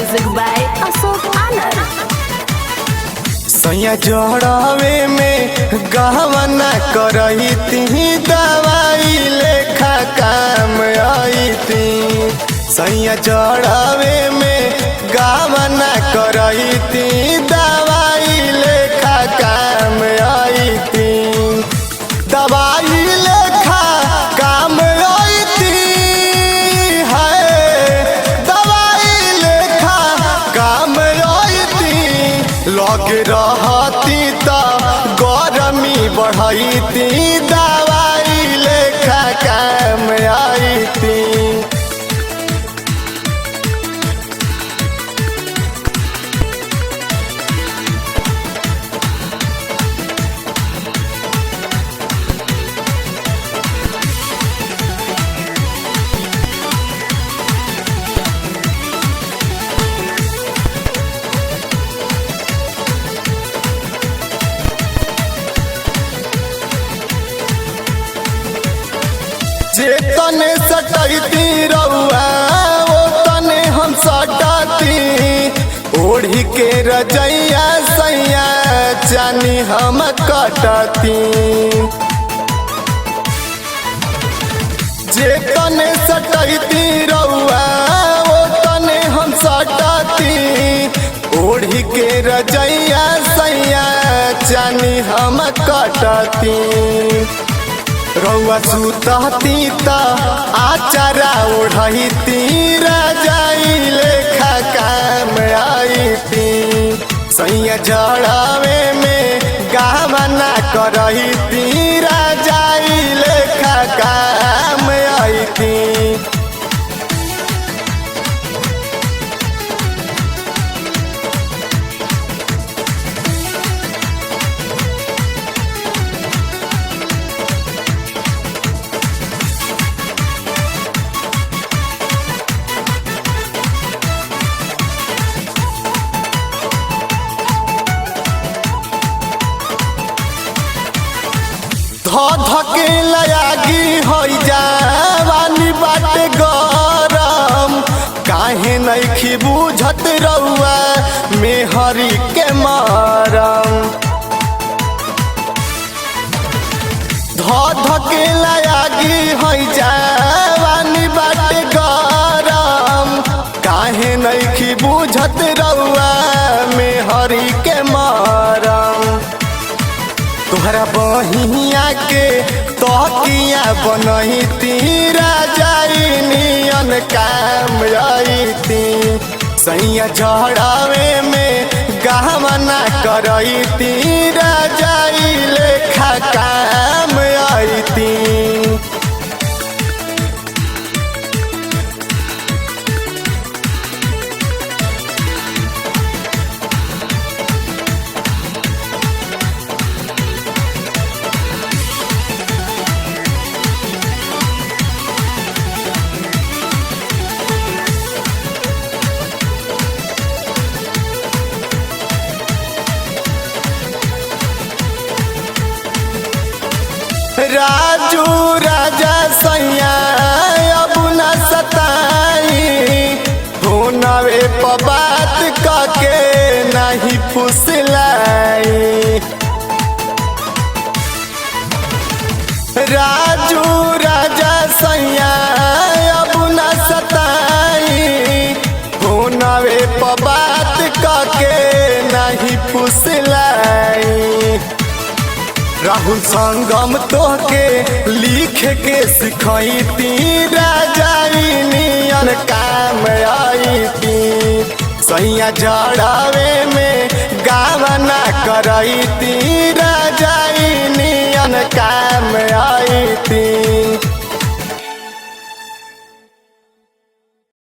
Music by Ashok Anand. सैया जड़ावे में गहना करही ती दवाई लेखा काम आई ती। सैया जड़ावे में गहना करही ती दवाई लेखा काम आई ती। दवाई लेखा काम आई ती है, दवाई लेखा काम आई ती। लग रहती त गरमी बढ़ती दवाई लेखा काम आई ती। जे तने सटैती रउआ ओ तने हम सटती। ओढ़ी के रजैया सैया चानी हम कटती। जे तने सटैती रउआ ओ तने हम सटती। ओढ़ी के रजैया सैया चानी हम कटती। रउआ सुतती त आचारा ओढ़ती रजाई लेखा काम आई ती। सैया जड़ावे में गहना करही ती रजाई लेखा काम आई ती। धके लयागी हो जावानी बाटे गरम। काहे नइखी बुझत रउआ मेहरी के मरम। धके लयागी हो जावानी बाटे गरम। काहे नइखी बुझत रउआ मेहरी के मरम। तोहरा बहिया के तकिया बनही ती रजाई नियन काम आई ती। सैया जड़ावे में गहना करही ती रजाई लेखा काम आई ती। राजू राजा सैया अब न सताई। फोनवे पर बात कके नहीं फुसलाई। राजू राजा सैया अब न सताई। फोनवे पर बात कके नहीं फुसलाई। राहुल संगम तोहके लिख के सिखाई ती रजाई नियन काम आई ती। सैया जड़ावे में गहना करही ती रजाई नियन काम आई ती।